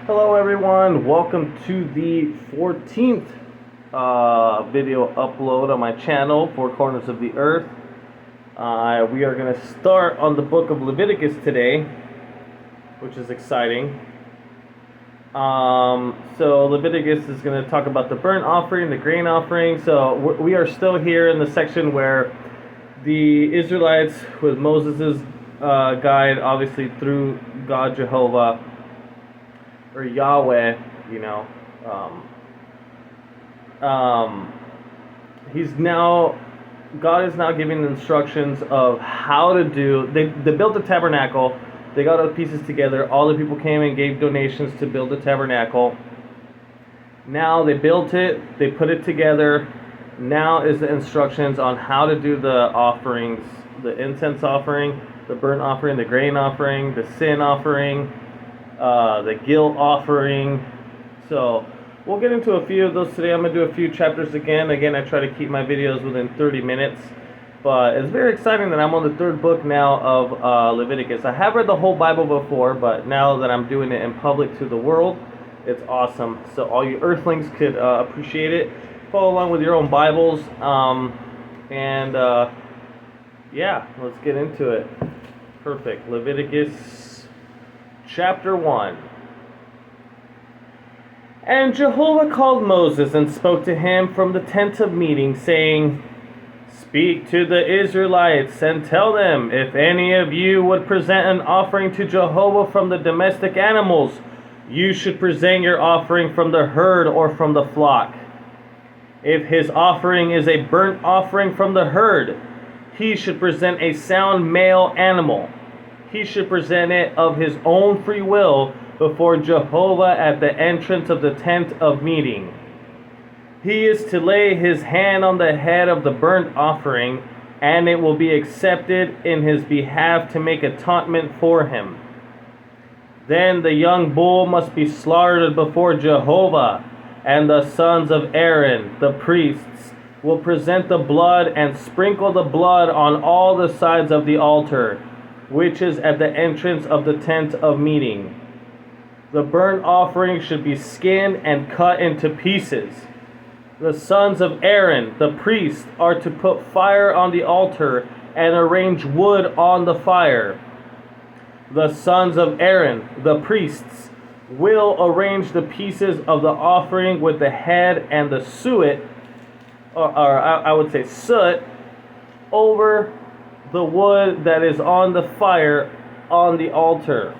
Hello everyone, welcome to the 14th video upload on my channel, Four Corners of the Earth. We are going to start on the Book of Leviticus today, which is exciting. So Leviticus is going to talk about the burnt offering, the grain offering. So we are still here in the section where the Israelites, with Moses' guide, obviously through God Jehovah, or Yahweh, God is now giving instructions of how to do. They built the tabernacle. They got all the pieces together. All the people came and gave donations to build the tabernacle. Now they built it. They put it together. Now is the instructions on how to do the offerings: the incense offering, the burnt offering, the grain offering, the sin offering, the guilt offering. So we'll get into a few of those today. I'm going to do a few chapters again. I try to keep my videos within 30 minutes. But it's very exciting that I'm on the third book now of Leviticus. I have read the whole Bible before, but now that I'm doing it in public to the world, it's awesome. So all you earthlings could appreciate it. Follow along with your own Bibles. Yeah, let's get into it. Perfect. Leviticus chapter 1. And Jehovah called Moses and spoke to him from the tent of meeting, saying, "Speak to the Israelites and tell them, if any of you would present an offering to Jehovah from the domestic animals, you should present your offering from the herd or from the flock. If his offering is a burnt offering from the herd, he should present a sound male animal. He should present it of his own free will before Jehovah at the entrance of the tent of meeting. He is to lay his hand on the head of the burnt offering, and it will be accepted in his behalf to make atonement for him. Then the young bull must be slaughtered before Jehovah, and the sons of Aaron, the priests, will present the blood and sprinkle the blood on all the sides of the altar, which is at the entrance of the tent of meeting. The burnt offering should be skinned and cut into pieces. The sons of Aaron, the priests, are to put fire on the altar and arrange wood on the fire. The sons of Aaron, the priests, will arrange the pieces of the offering with the head and the suet, soot, over the wood that is on the fire on the altar.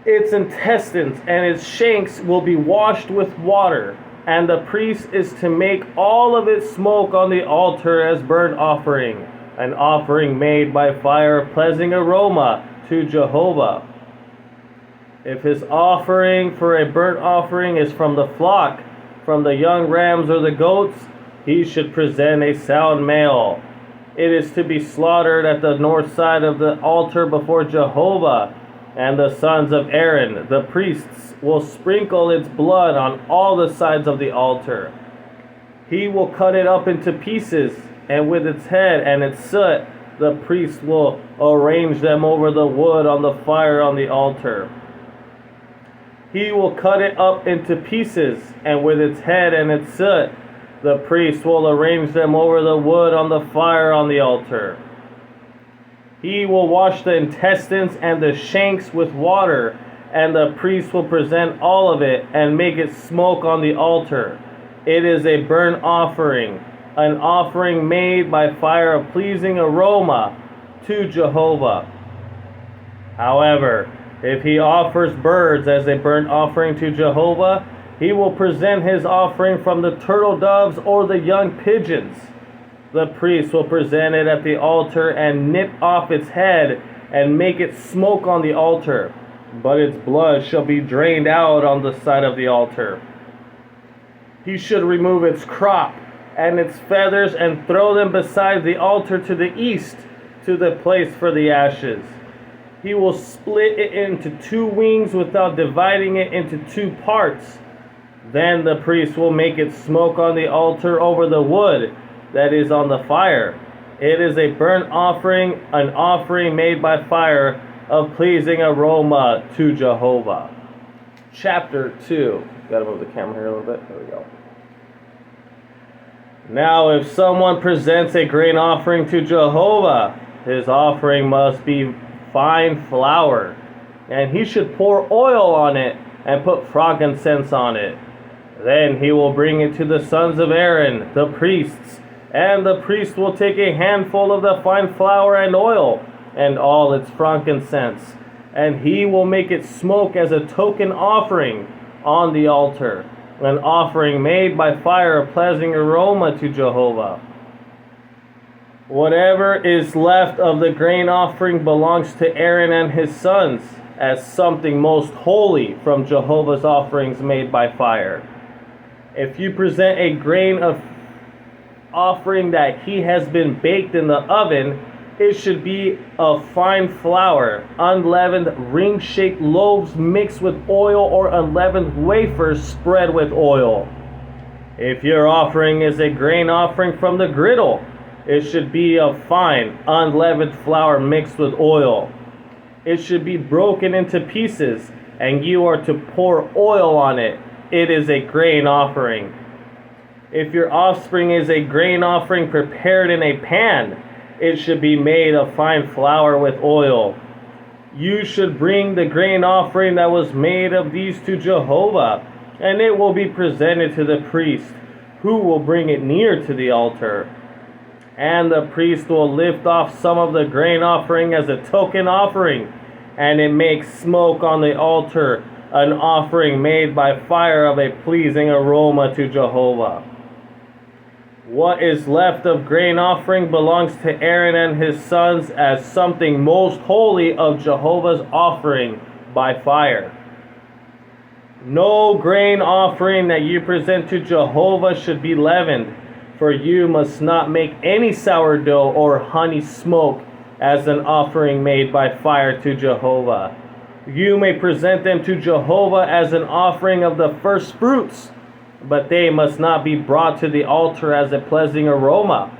Its intestines and its shanks will be washed with water, and the priest is to make all of its smoke on the altar as burnt offering, an offering made by fire of pleasing aroma to Jehovah. If his offering for a burnt offering is from the flock, from the young rams or the goats, he should present a sound male. It is to be slaughtered at the north side of the altar before Jehovah, and the sons of Aaron, the priests, will sprinkle its blood on all the sides of the altar. He will cut it up into pieces, and with its head and its soot, the priest will arrange them over the wood on the fire on the altar. He will cut it up into pieces, and with its head and its soot, the priest will arrange them over the wood on the fire on the altar. He will wash the intestines and the shanks with water, and the priest will present all of it and make it smoke on the altar. It is a burnt offering, an offering made by fire of pleasing aroma to Jehovah. However, if he offers birds as a burnt offering to Jehovah, he will present his offering from the turtle doves or the young pigeons. The priest will present it at the altar and nip off its head and make it smoke on the altar, but its blood shall be drained out on the side of the altar. He should remove its crop and its feathers and throw them beside the altar to the east, to the place for the ashes. He will split it into two wings without dividing it into two parts. Then the priest will make it smoke on the altar over the wood that is on the fire. It is a burnt offering, an offering made by fire of pleasing aroma to Jehovah. Chapter 2. Gotta move the camera here a little bit. There we go. Now if someone presents a grain offering to Jehovah, his offering must be fine flour, and he should pour oil on it and put frankincense on it. Then he will bring it to the sons of Aaron, the priests, and the priest will take a handful of the fine flour and oil and all its frankincense, and he will make it smoke as a token offering on the altar, an offering made by fire, a pleasing aroma to Jehovah. Whatever is left of the grain offering belongs to Aaron and his sons as something most holy from Jehovah's offerings made by fire. If you present a grain of offering that he has been baked in the oven, it should be of fine flour, unleavened ring-shaped loaves mixed with oil, or unleavened wafers spread with oil. If your offering is a grain offering from the griddle, it should be of fine, unleavened flour mixed with oil. It should be broken into pieces, and you are to pour oil on it. It is a grain offering. If your offering is a grain offering prepared in a pan, it should be made of fine flour with oil. You should bring the grain offering that was made of these to Jehovah, and it will be presented to the priest, who will bring it near to the altar. And the priest will lift off some of the grain offering as a token offering, and it makes smoke on the altar, an offering made by fire of a pleasing aroma to Jehovah. What is left of grain offering belongs to Aaron and his sons as something most holy of Jehovah's offering by fire. No grain offering that you present to Jehovah should be leavened, for you must not make any sourdough or honey smoke as an offering made by fire to Jehovah. You may present them to Jehovah as an offering of the first fruits, but they must not be brought to the altar as a pleasing aroma.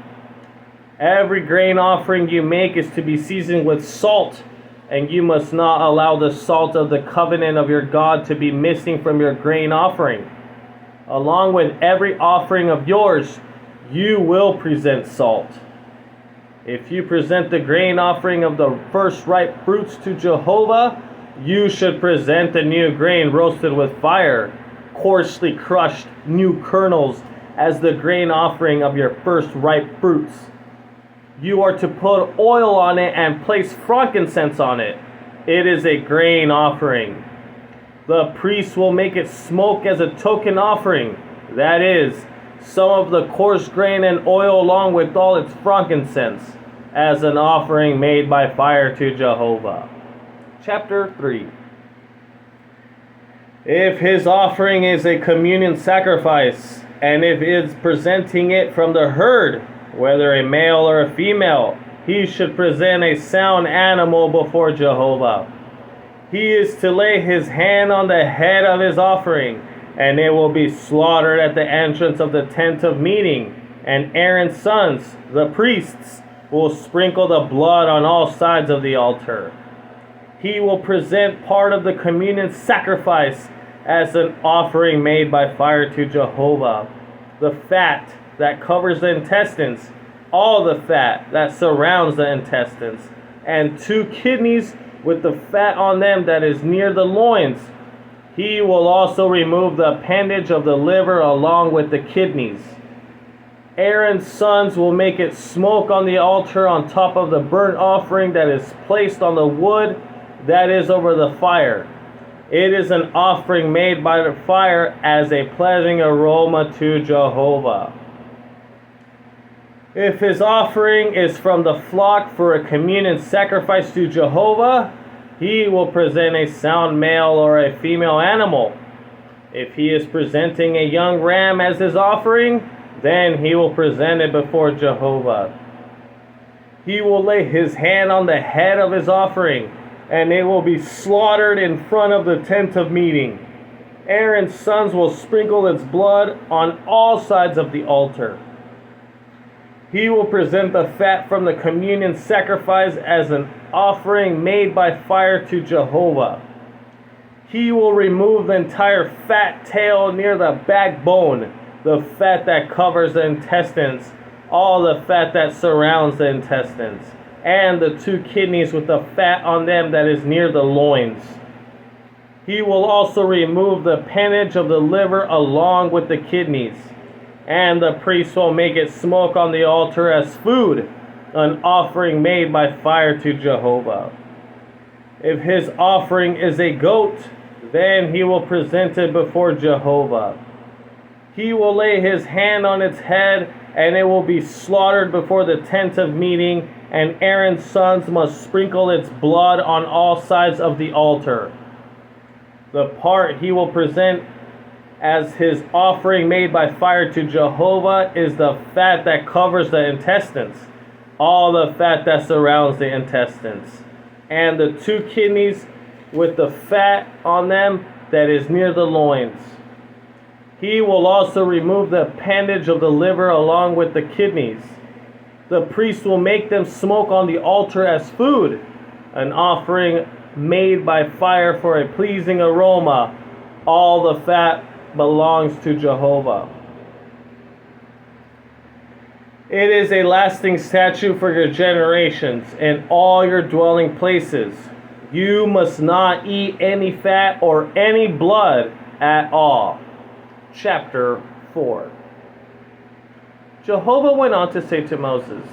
Every grain offering you make is to be seasoned with salt, and you must not allow the salt of the covenant of your God to be missing from your grain offering. Along with every offering of yours, you will present salt. If you present the grain offering of the first ripe fruits to Jehovah, you should present the new grain roasted with fire, coarsely crushed new kernels as the grain offering of your first ripe fruits. You are to put oil on it and place frankincense on it. It is a grain offering. The priest will make it smoke as a token offering, that is, some of the coarse grain and oil along with all its frankincense, as an offering made by fire to Jehovah. Chapter 3. If his offering is a communion sacrifice, and if he is presenting it from the herd, whether a male or a female, he should present a sound animal before Jehovah. He is to lay his hand on the head of his offering, and it will be slaughtered at the entrance of the tent of meeting, and Aaron's sons, the priests, will sprinkle the blood on all sides of the altar. He will present part of the communion sacrifice as an offering made by fire to Jehovah. The fat that covers the intestines, all the fat that surrounds the intestines, and 2 kidneys with the fat on them that is near the loins. He will also remove the appendage of the liver along with the kidneys. Aaron's sons will make it smoke on the altar on top of the burnt offering that is placed on the wood that is over the fire. It is an offering made by the fire as a pleasing aroma to Jehovah. If his offering is from the flock for a communion sacrifice to Jehovah, he will present a sound male or a female animal. If he is presenting a young ram as his offering, then he will present it before Jehovah. He will lay his hand on the head of his offering, and it will be slaughtered in front of the tent of meeting. Aaron's sons will sprinkle its blood on all sides of the altar. He will present the fat from the communion sacrifice as an offering made by fire to Jehovah. He will remove the entire fat tail near the backbone, the fat that covers the intestines, all the fat that surrounds the intestines, and the 2 kidneys with the fat on them that is near the loins. He will also remove the appendage of the liver along with the kidneys, and the priest will make it smoke on the altar as food, an offering made by fire to Jehovah. If his offering is a goat, then he will present it before Jehovah. He will lay his hand on its head, and it will be slaughtered before the tent of meeting, and Aaron's sons must sprinkle its blood on all sides of the altar. The part he will present as his offering made by fire to Jehovah is the fat that covers the intestines, all the fat that surrounds the intestines, and the 2 kidneys with the fat on them that is near the loins. He will also remove the appendage of the liver along with the kidneys. The priest will make them smoke on the altar as food, an offering made by fire for a pleasing aroma. All the fat belongs to Jehovah. It is a lasting statute for your generations in all your dwelling places. You must not eat any fat or any blood at all. Chapter 4. Jehovah went on to say to Moses,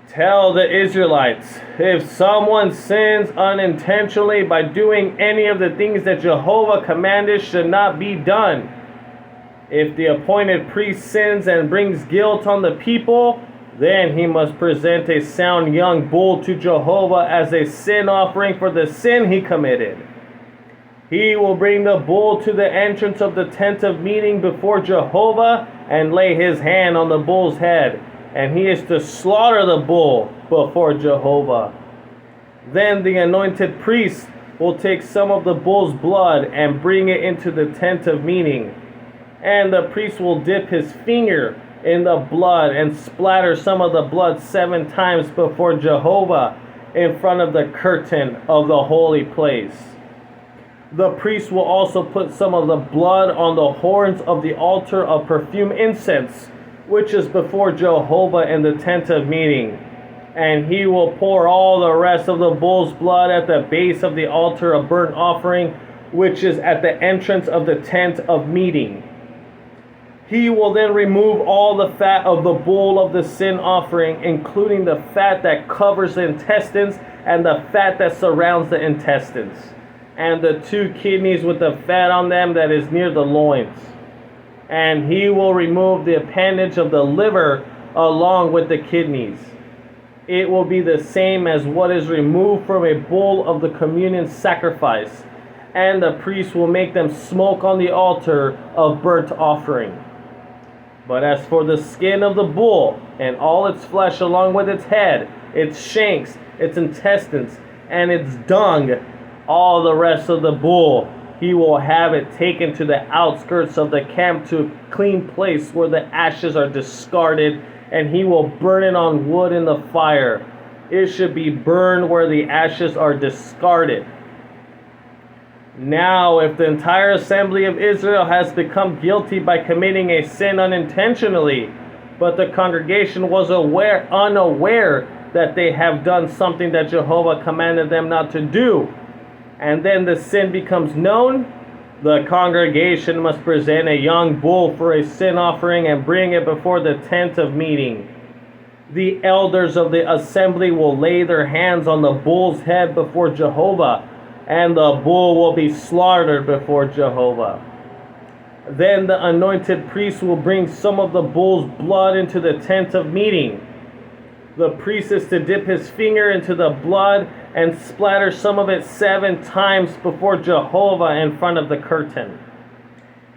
"Tell the Israelites, if someone sins unintentionally by doing any of the things that Jehovah commanded should not be done, if the appointed priest sins and brings guilt on the people, then he must present a sound young bull to Jehovah as a sin offering for the sin he committed. He will bring the bull to the entrance of the tent of meeting before Jehovah and lay his hand on the bull's head, and he is to slaughter the bull before Jehovah. Then the anointed priest will take some of the bull's blood and bring it into the tent of meeting, and the priest will dip his finger in the blood and splatter some of the blood 7 times before Jehovah in front of the curtain of the holy place. The priest will also put some of the blood on the horns of the altar of perfume incense, which is before Jehovah in the tent of meeting, and he will pour all the rest of the bull's blood at the base of the altar of burnt offering, which is at the entrance of the tent of meeting. He will then remove all the fat of the bull of the sin offering, including the fat that covers the intestines and the fat that surrounds the intestines, and the 2 kidneys with the fat on them that is near the loins. And he will remove the appendage of the liver along with the kidneys. It will be the same as what is removed from a bull of the communion sacrifice, and the priest will make them smoke on the altar of burnt offering. But as for the skin of the bull and all its flesh along with its head, its shanks, its intestines, and its dung, all the rest of the bull, he will have it taken to the outskirts of the camp to a clean place where the ashes are discarded, and he will burn it on wood in the fire. It should be burned where the ashes are discarded. Now, if the entire assembly of Israel has become guilty by committing a sin unintentionally, but the congregation was unaware that they have done something that Jehovah commanded them not to do, and then the sin becomes known, the congregation must present a young bull for a sin offering and bring it before the tent of meeting. The elders of the assembly will lay their hands on the bull's head before Jehovah, and the bull will be slaughtered before Jehovah. Then the anointed priest will bring some of the bull's blood into the tent of meeting. The priest is to dip his finger into the blood and splatter some of it 7 times before Jehovah in front of the curtain.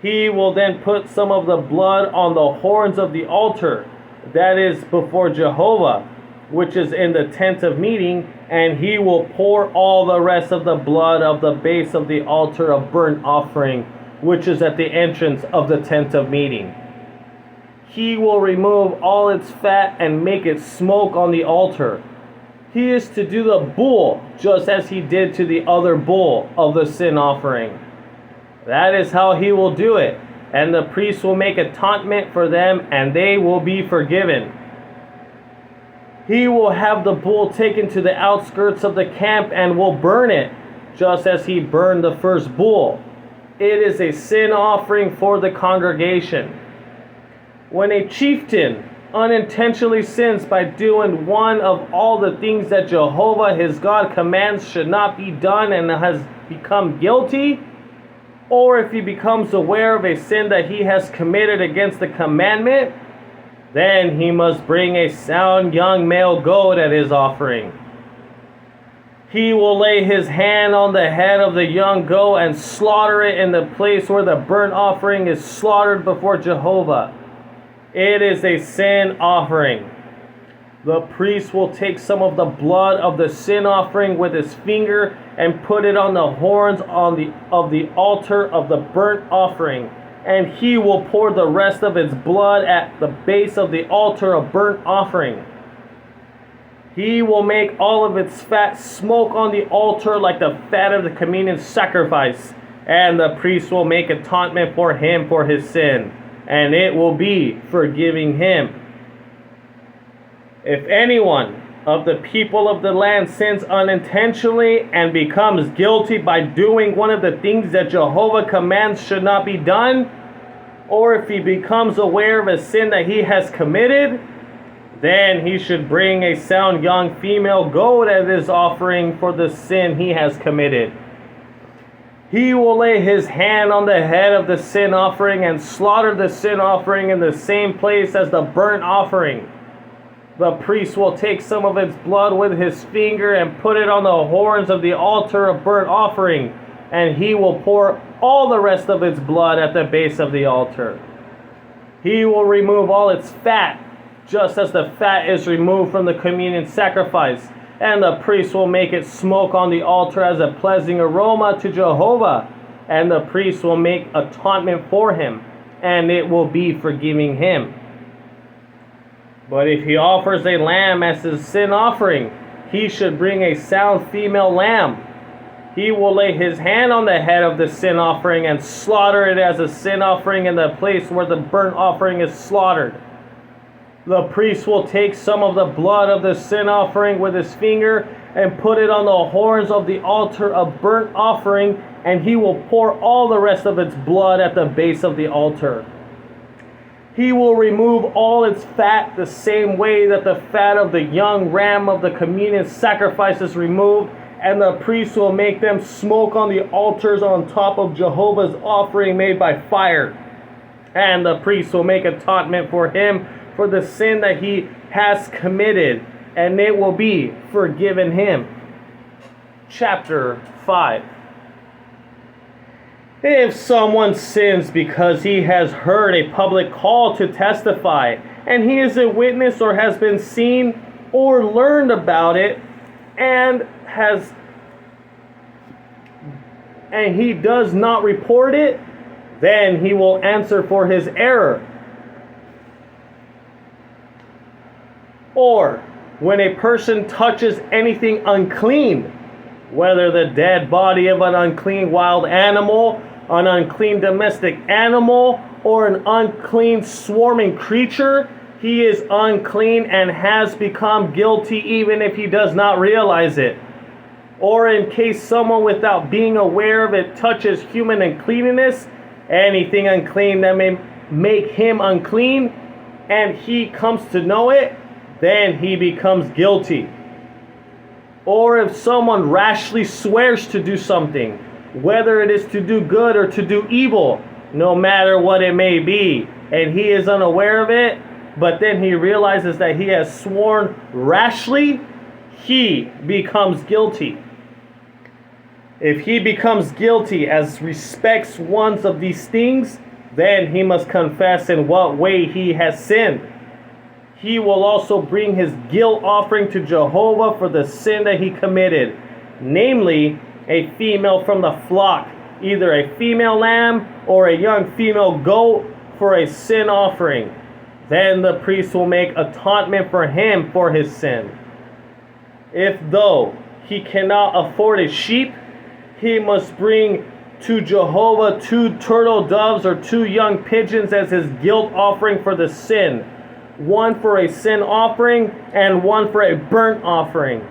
He will then put some of the blood on the horns of the altar, that is before Jehovah, which is in the tent of meeting, and he will pour all the rest of the blood of the base of the altar of burnt offering, which is at the entrance of the tent of meeting. he will remove all its fat and make it smoke on the altar. He is to do the bull just as he did to the other bull of the sin offering. That is how he will do it. And the priest will make atonement for them, and they will be forgiven. He will have the bull taken to the outskirts of the camp and will burn it, just as he burned the first bull. It is a sin offering for the congregation. When a chieftain unintentionally sins by doing one of all the things that Jehovah his God commands should not be done and has become guilty, or if he becomes aware of a sin that he has committed against the commandment, then he must bring a sound young male goat at his offering. He will lay his hand on the head of the young goat and slaughter it in the place where the burnt offering is slaughtered before Jehovah. It is a sin offering. The priest will take some of the blood of the sin offering with his finger and put it on the horns of the altar of the burnt offering, and he will pour the rest of its blood at the base of the altar of burnt offering. He will make all of its fat smoke on the altar like the fat of the communion sacrifice, and the priest will make atonement for him for his sin, and it will be forgiving him. If anyone of the people of the land sins unintentionally and becomes guilty by doing one of the things that Jehovah commands should not be done, or if he becomes aware of a sin that he has committed, then he should bring a sound young female goat as his offering for the sin he has committed. He will lay his hand on the head of the sin offering and slaughter the sin offering in the same place as the burnt offering. The priest will take some of its blood with his finger and put it on the horns of the altar of burnt offering, and he will pour all the rest of its blood at the base of the altar. He will remove all its fat, just as the fat is removed from the communion sacrifice, and the priest will make it smoke on the altar as a pleasing aroma to Jehovah, and the priest will make atonement for him, and it will be forgiving him. But if he offers a lamb as his sin offering, he should bring a sound female lamb. He will lay his hand on the head of the sin offering and slaughter it as a sin offering in the place where the burnt offering is slaughtered. The priest will take some of the blood of the sin offering with his finger and put it on the horns of the altar of burnt offering, and he will pour all the rest of its blood at the base of the altar. He will remove all its fat the same way that the fat of the young ram of the communion sacrifice is removed, and the priest will make them smoke on the altars on top of Jehovah's offering made by fire. And the priest will make atonement for him for the sin that he has committed, and it will be forgiven him. Chapter 5. If someone sins because he has heard a public call to testify, and he is a witness or has been seen or learned about it, and he does not report it, then he will answer for his error. Or when a person touches anything unclean, whether the dead body of an unclean wild animal, an unclean domestic animal, or an unclean swarming creature, he is unclean and has become guilty even if he does not realize it. Or in case someone without being aware of it touches human uncleanness, anything unclean that may make him unclean, and he comes to know it, then he becomes guilty. Or if someone rashly swears to do something, whether it is to do good or to do evil, no matter what it may be, and he is unaware of it, but then he realizes that he has sworn rashly, he becomes guilty. If he becomes guilty as respects one of these things, then he must confess in what way he has sinned. He will also bring his guilt offering to Jehovah for the sin that he committed, namely a female from the flock, either a female lamb or a young female goat for a sin offering. Then the priest will make atonement for him for his sin. If though he cannot afford a sheep, he must bring to Jehovah 2 turtle doves or 2 young pigeons as his guilt offering for the sin, one for a sin offering and one for a burnt offering.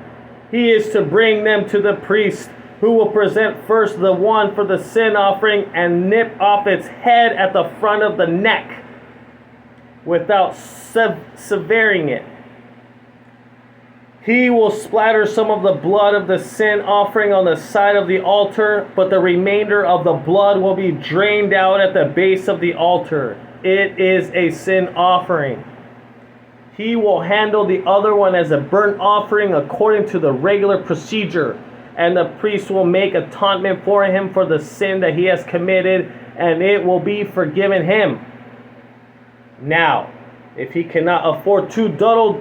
He is to bring them to the priest, who will present first the one for the sin offering and nip off its head at the front of the neck without severing it. He will splatter some of the blood of the sin offering on the side of the altar, but the remainder of the blood will be drained out at the base of the altar. It is a sin offering. He will handle the other one as a burnt offering according to the regular procedure, and the priest will make atonement for him for the sin that he has committed, and it will be forgiven him. Now, if he cannot afford 2 turtle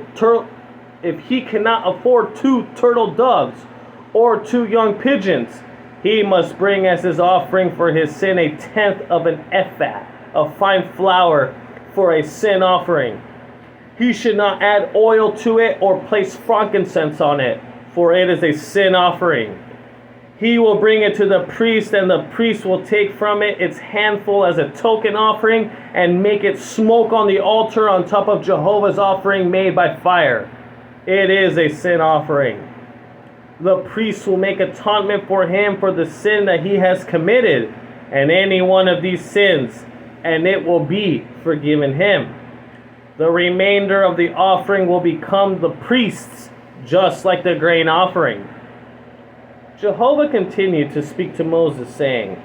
doves or 2 young pigeons, he must bring as his offering for his sin 1/10 of an ephah of fine flour for a sin offering. He should not add oil to it or place frankincense on it, for it is a sin offering. He will bring it to the priest, and the priest will take from it its handful as a token offering and make it smoke on the altar on top of Jehovah's offering made by fire. It is a sin offering. The priest will make atonement for him for the sin that he has committed, and any one of these sins, and it will be forgiven him. The remainder of the offering will become the priest's, just like the grain offering. Jehovah continued to speak to Moses, saying,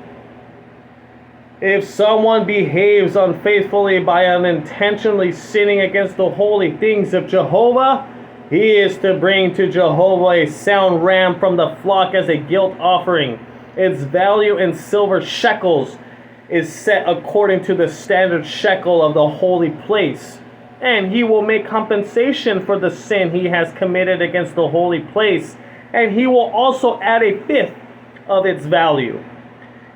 if someone behaves unfaithfully by unintentionally sinning against the holy things of Jehovah, he is to bring to Jehovah a sound ram from the flock as a guilt offering. Its value in silver shekels is set according to the standard shekel of the holy place. And he will make compensation for the sin he has committed against the holy place. And he will also add 1/5 of its value.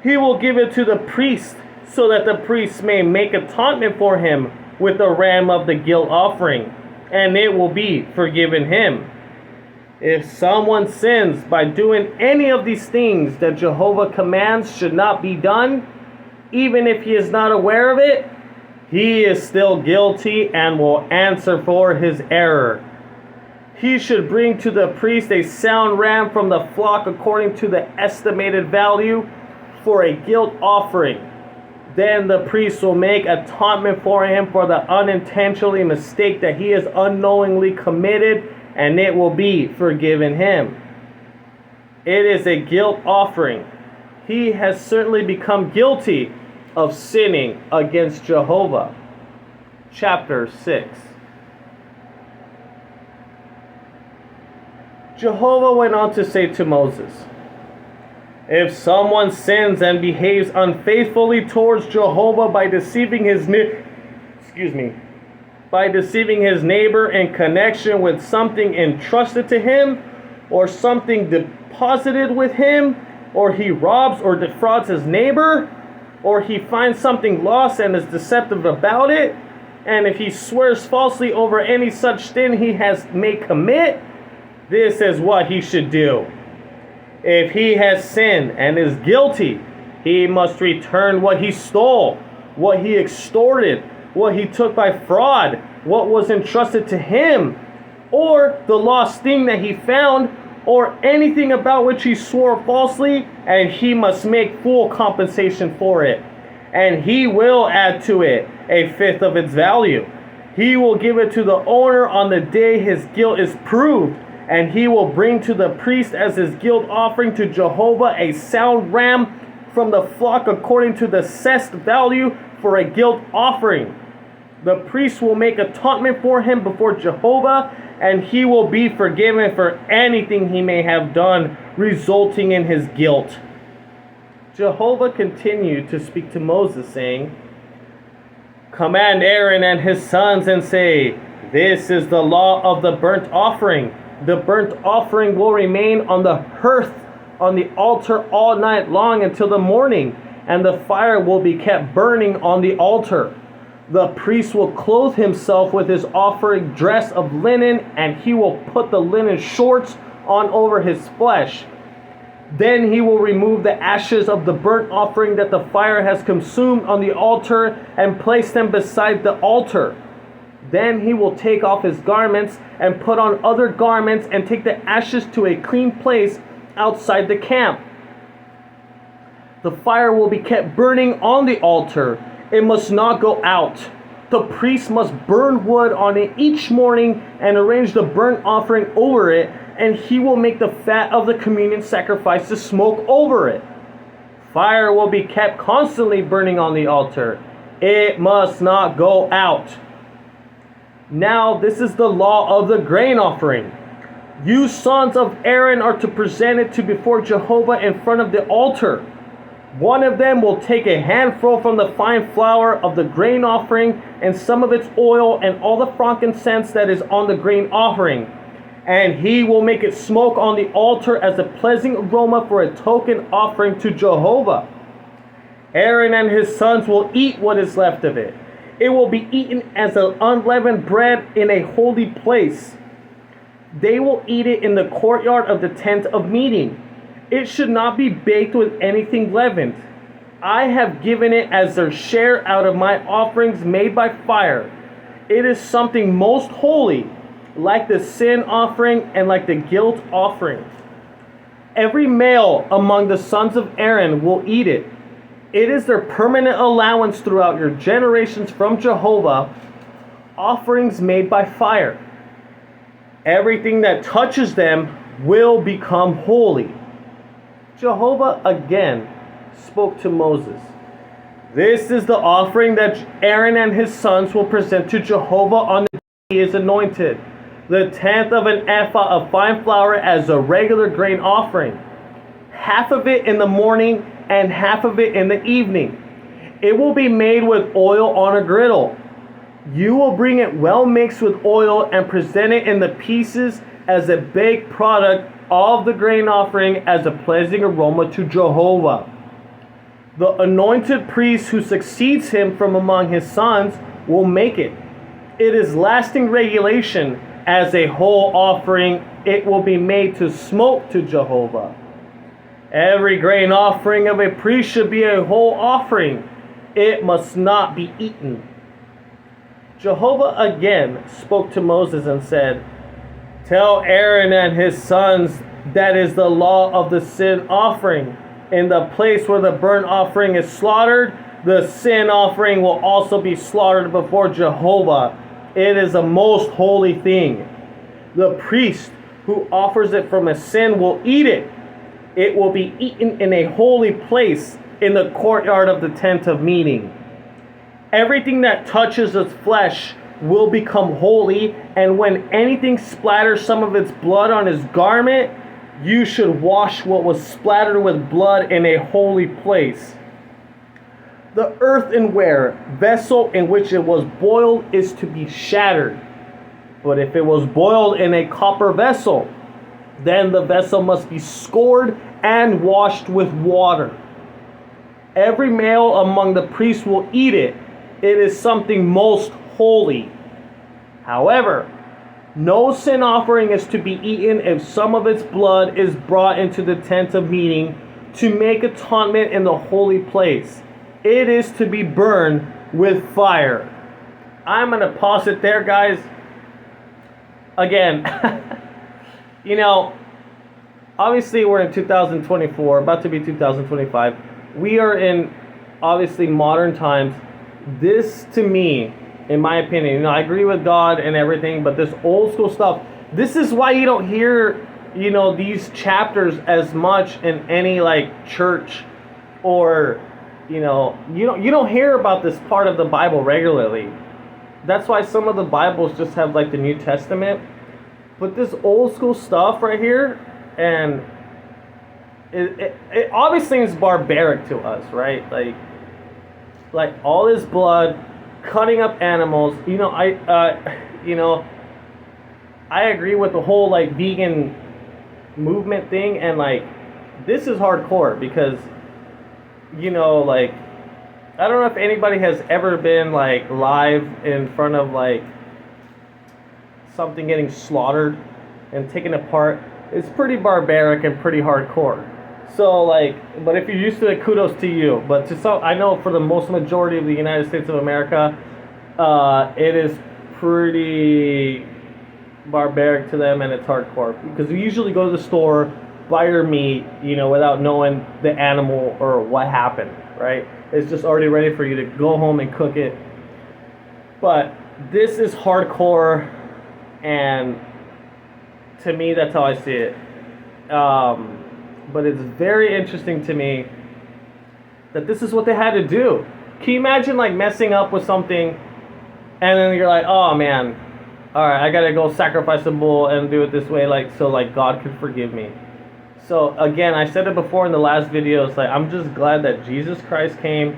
He will give it to the priest, so that the priest may make atonement for him with the ram of the guilt offering, and it will be forgiven him. If someone sins by doing any of these things that Jehovah commands should not be done, even if he is not aware of it, he is still guilty and will answer for his error. He should bring to the priest a sound ram from the flock according to the estimated value for a guilt offering. Then the priest will make atonement for him for the unintentionally mistake that he has unknowingly committed, and it will be forgiven him. It is a guilt offering. He has certainly become guilty of sinning against Jehovah. Chapter 6. Jehovah went on to say to Moses, if someone sins and behaves unfaithfully towards Jehovah by deceiving his neighbor in connection with something entrusted to him, or something deposited with him, or he robs or defrauds his neighbor, or he finds something lost and is deceptive about it, and if he swears falsely over any such thing he may commit, this is what he should do. If he has sinned and is guilty, he must return what he stole, what he extorted, what he took by fraud, what was entrusted to him, or the lost thing that he found, or anything about which he swore falsely, and he must make full compensation for it. And he will add to it 1/5 of its value. He will give it to the owner on the day his guilt is proved, and he will bring to the priest as his guilt offering to Jehovah a sound ram from the flock according to the assessed value for a guilt offering. The priest will make atonement for him before Jehovah, and he will be forgiven for anything he may have done resulting in his guilt. Jehovah continued to speak to Moses, saying, command Aaron and his sons and say, this is the law of the burnt offering. The burnt offering will remain on the hearth on the altar all night long until the morning, and the fire will be kept burning on the altar. The priest will clothe himself with his offering dress of linen, and he will put the linen shorts on over his flesh. Then he will remove the ashes of the burnt offering that the fire has consumed on the altar and place them beside the altar. Then he will take off his garments and put on other garments and take the ashes to a clean place outside the camp. The fire will be kept burning on the altar. It must not go out. The priest must burn wood on it each morning and arrange the burnt offering over it, and he will make the fat of the communion sacrifice to smoke over it. Fire will be kept constantly burning on the altar. It must not go out. Now this is the law of the grain offering. You sons of Aaron are to present it to before Jehovah in front of the altar. One of them will take a handful from the fine flour of the grain offering and some of its oil and all the frankincense that is on the grain offering. And he will make it smoke on the altar as a pleasing aroma for a token offering to Jehovah. Aaron and his sons will eat what is left of it. It will be eaten as an unleavened bread in a holy place. They will eat it in the courtyard of the tent of meeting. It should not be baked with anything leavened. I have given it as their share out of my offerings made by fire. It is something most holy, like the sin offering and like the guilt offering. Every male among the sons of Aaron will eat it. It is their permanent allowance throughout your generations from Jehovah, offerings made by fire. Everything that touches them will become holy. Jehovah again spoke to Moses. This is the offering that Aaron and his sons will present to Jehovah on the day he is anointed. The tenth of an ephah of fine flour as a regular grain offering. Half of it in the morning and half of it in the evening. It will be made with oil on a griddle. You will bring it well mixed with oil and present it in the pieces as a baked product of the grain offering as a pleasing aroma to Jehovah. The anointed priest who succeeds him from among his sons will make it. It is lasting regulation. As a whole offering, it will be made to smoke to Jehovah. Every grain offering of a priest should be a whole offering. It must not be eaten. Jehovah again spoke to Moses and said, Tell Aaron and his sons that is the law of the sin offering. In the place where the burnt offering is slaughtered, the sin offering will also be slaughtered before Jehovah. It is a most holy thing. The priest who offers it from a sin will eat it. It will be eaten in a holy place in the courtyard of the tent of meeting. Everything that touches its flesh will become holy, and when anything splatters some of its blood on his garment, you should wash what was splattered with blood in a holy place. The earthenware vessel in which it was boiled is to be shattered. But if it was boiled in a copper vessel, then the vessel must be scored and washed with water. Every male among the priests will eat it. It is something most holy. However, no sin offering is to be eaten if some of its blood is brought into the tent of meeting to make atonement in the holy place. It is to be burned with fire. I'm going to pause it there, guys. Again, obviously we're in 2024, about to be 2025. We are in, obviously, modern times. This, to me, in my opinion, I agree with God and everything, but this old school stuff, this is why you don't hear, these chapters as much in any, church, or, you don't hear about this part of the Bible regularly. That's why some of the Bibles just have, the New Testament. But this old school stuff right here, and it obviously is barbaric to us, right? Like all this blood, cutting up animals. I agree with the whole vegan movement thing, and this is hardcore because I don't know if anybody has ever been like live in front of like something getting slaughtered and taken apart. It's pretty barbaric and pretty hardcore. So like, but if you're used to it, kudos to you. But to some, I know for the most majority of the United States of America, it is pretty barbaric to them, and it's hardcore because you usually go to the store, buy your meat, without knowing the animal or what happened, right? It's just already ready for you to go home and cook it. But this is hardcore, and to me, that's how I see it. But it's very interesting to me that this is what they had to do. Can you imagine like messing up with something, and then you're like, oh man, all right, I gotta go sacrifice a bull and do it this way, like so, like God could forgive me. So again, I said it before in the last video. It's like I'm just glad that Jesus Christ came,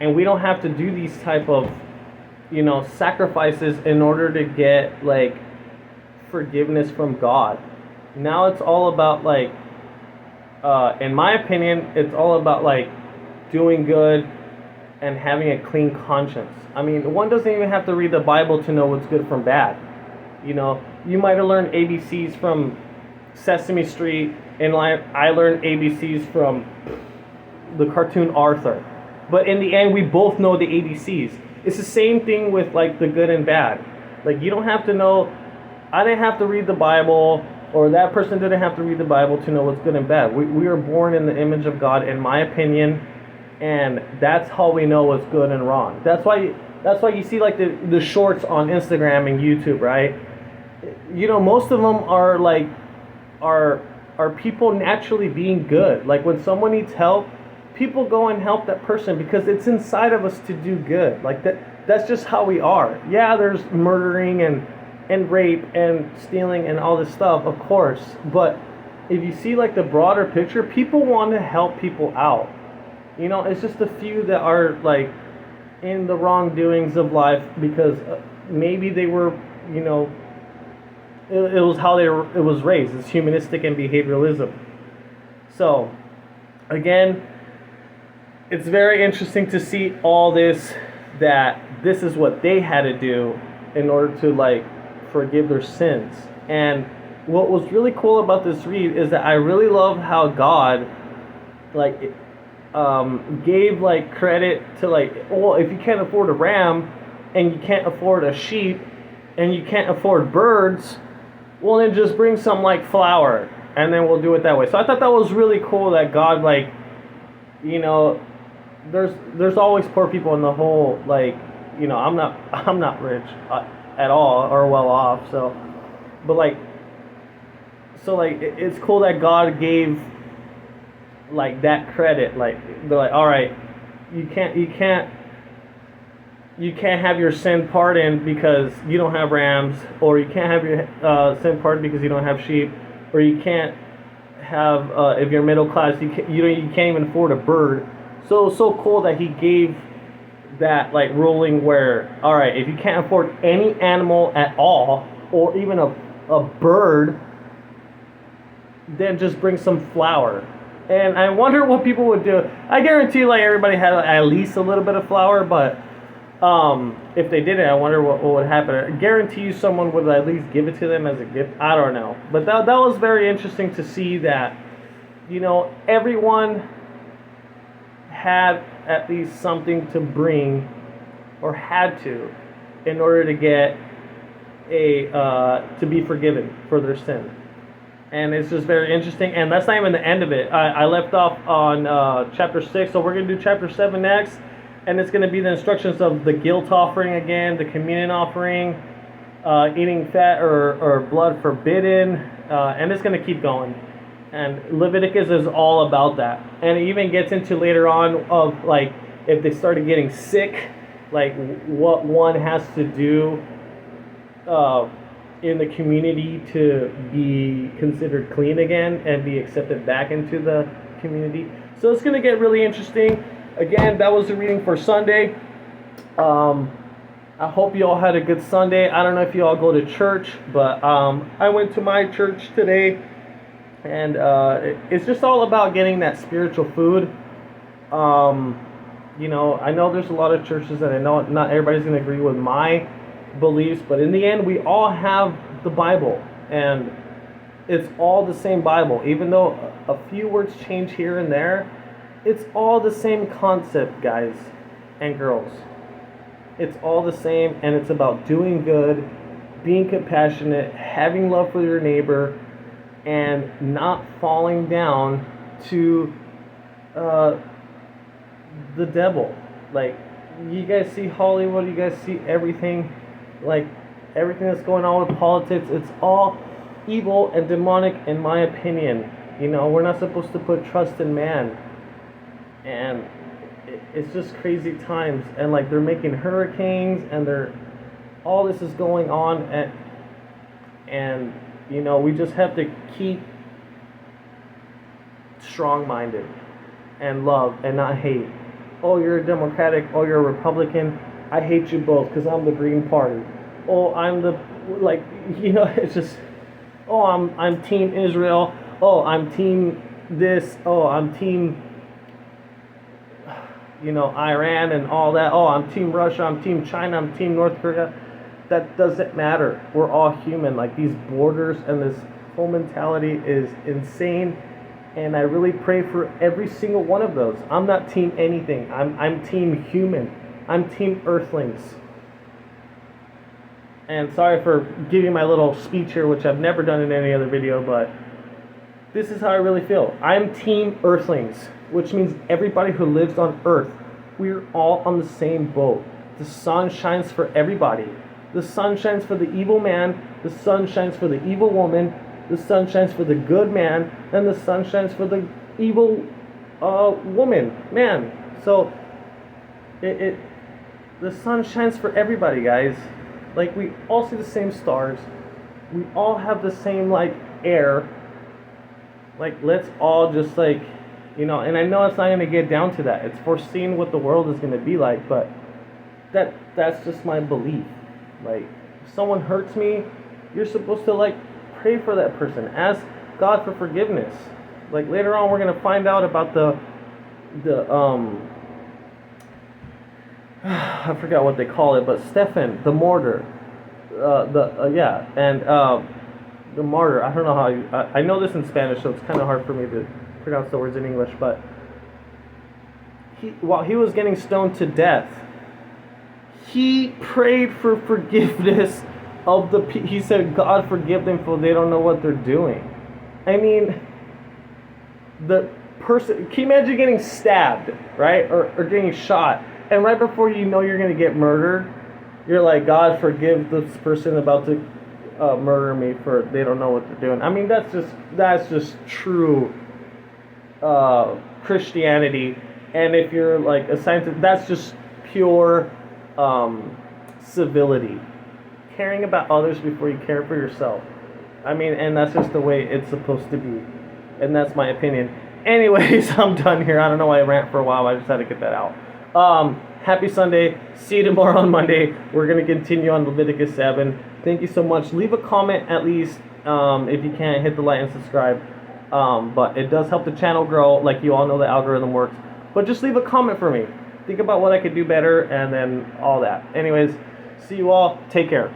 and we don't have to do these type of, sacrifices in order to get like forgiveness from God. Now it's all about like, in my opinion, it's all about like doing good and having a clean conscience. I mean, one doesn't even have to read the Bible to know what's good from bad. You might have learned ABCs from Sesame Street, and I learned ABCs from the cartoon Arthur. But in the end, we both know the ABCs. It's the same thing with like the good and bad. Like you don't have to know. I didn't have to read the Bible, or that person didn't have to read the Bible to know what's good and bad. We are born in the image of God, in my opinion, and that's how we know what's good and wrong. That's why you see like the shorts on Instagram and YouTube, right? Most of them are like are people naturally being good. Like when someone needs help, people go and help that person because it's inside of us to do good. Like that's just how we are. Yeah, there's murdering and rape and stealing and all this stuff, of course. But if you see like the broader picture, people want to help people out. It's just a few that are like in the wrongdoings of life because maybe they were, it was how it was raised. It's humanistic and behavioralism. So, again, it's very interesting to see all this, that this is what they had to do in order to like forgive their sins. And what was really cool about this read is that I really love how God like gave like credit to like, well, if you can't afford a ram and you can't afford a sheep and you can't afford birds, well then just bring some like flour and then we'll do it that way. So I thought that was really cool that God like, there's always poor people in the whole, like, I'm not rich at all or well off, so but like, so like it's cool that God gave like that credit. Like they're like, all right, you can't have your sin pardoned because you don't have rams, or you can't have your sin pardoned because you don't have sheep, or you can't have if you're middle class, you can't even afford a bird. So it's so cool that he gave that like ruling where, all right, if you can't afford any animal at all, or even a bird, then just bring some flour. And I wonder what people would do. I guarantee like everybody had at least a little bit of flour, but if they didn't, I wonder what would happen. I guarantee you someone would at least give it to them as a gift. I don't know. But that was very interesting to see that, everyone had at least something to bring, or had to, in order to get to be forgiven for their sin. And it's just very interesting. And that's not even the end of it. I left off on chapter 6, so we're going to do chapter 7 next. And it's going to be the instructions of the guilt offering again, the communion offering, eating fat or blood forbidden, and it's going to keep going. And Leviticus is all about that. And it even gets into later on of like if they started getting sick, like what one has to do in the community to be considered clean again and be accepted back into the community. So it's going to get really interesting. Again, that was the reading for Sunday. I hope you all had a good Sunday. I don't know if you all go to church, but I went to my church today, and it's just all about getting that spiritual food. I know there's a lot of churches, and I know not everybody's going to agree with my beliefs, but in the end, we all have the Bible, and it's all the same Bible. Even though a few words change here and there, it's all the same concept, guys and girls. It's all the same, and it's about doing good, being compassionate, having love for your neighbor, and not falling down to the devil. Like, you guys see Hollywood, you guys see everything, like everything that's going on with politics. It's all evil and demonic, in my opinion. We're not supposed to put trust in man, and it's just crazy times. And like, they're making hurricanes, and all this is going on, and we just have to keep strong-minded and love and not hate. Oh, you're a Democratic. Oh, you're a Republican. I hate you both because I'm the Green Party. Oh, I'm the, like, it's just, oh, I'm Team Israel. Oh, I'm Team this. Oh, I'm Team, Iran and all that. Oh, I'm Team Russia. I'm Team China. I'm Team North Korea. That doesn't matter. We're all human. Like, these borders and this whole mentality is insane. And I really pray for every single one of those. I'm not Team anything. I'm Team human. I'm Team Earthlings. And sorry for giving my little speech here, which I've never done in any other video, but this is how I really feel. I'm Team Earthlings, which means everybody who lives on Earth. We're all on the same boat. The sun shines for everybody. The sun shines for the evil man. The sun shines for the evil woman. The sun shines for the good man, and the sun shines for the evil man. So the sun shines for everybody, guys. Like, we all see the same stars. We all have the same, like, air. Like, let's all just, like, and I know it's not going to get down to that. It's foreseeing what the world is going to be like, but that's just my belief. Like, if someone hurts me, you're supposed to, like, pray for that person. Ask God for forgiveness. Like, later on, we're going to find out about the I forgot what they call it, but Stephen, the martyr, the martyr. I don't know how I know this in Spanish, so it's kind of hard for me to pronounce the words in English. But while he was getting stoned to death, he prayed for forgiveness of he said, God, forgive them, for they don't know what they're doing. I mean, the person, can you imagine getting stabbed, right, or getting shot, and right before you know you're going to get murdered, you're like, God, forgive this person about to murder me, for they don't know what they're doing. I mean, that's just true Christianity. And if you're like a scientist, that's just pure civility. Caring about others before you care for yourself. I mean, and that's just the way it's supposed to be. And that's my opinion. Anyways, I'm done here. I don't know why I rant for a while. I just had to get that out. Happy Sunday. See you tomorrow on Monday. We're going to continue on Leviticus 7. Thank you so much. Leave a comment at least. If you can't, hit the like and subscribe. But it does help the channel grow. Like, you all know the algorithm works. But just leave a comment for me. Think about what I could do better, and then all that. Anyways, see you all. Take care.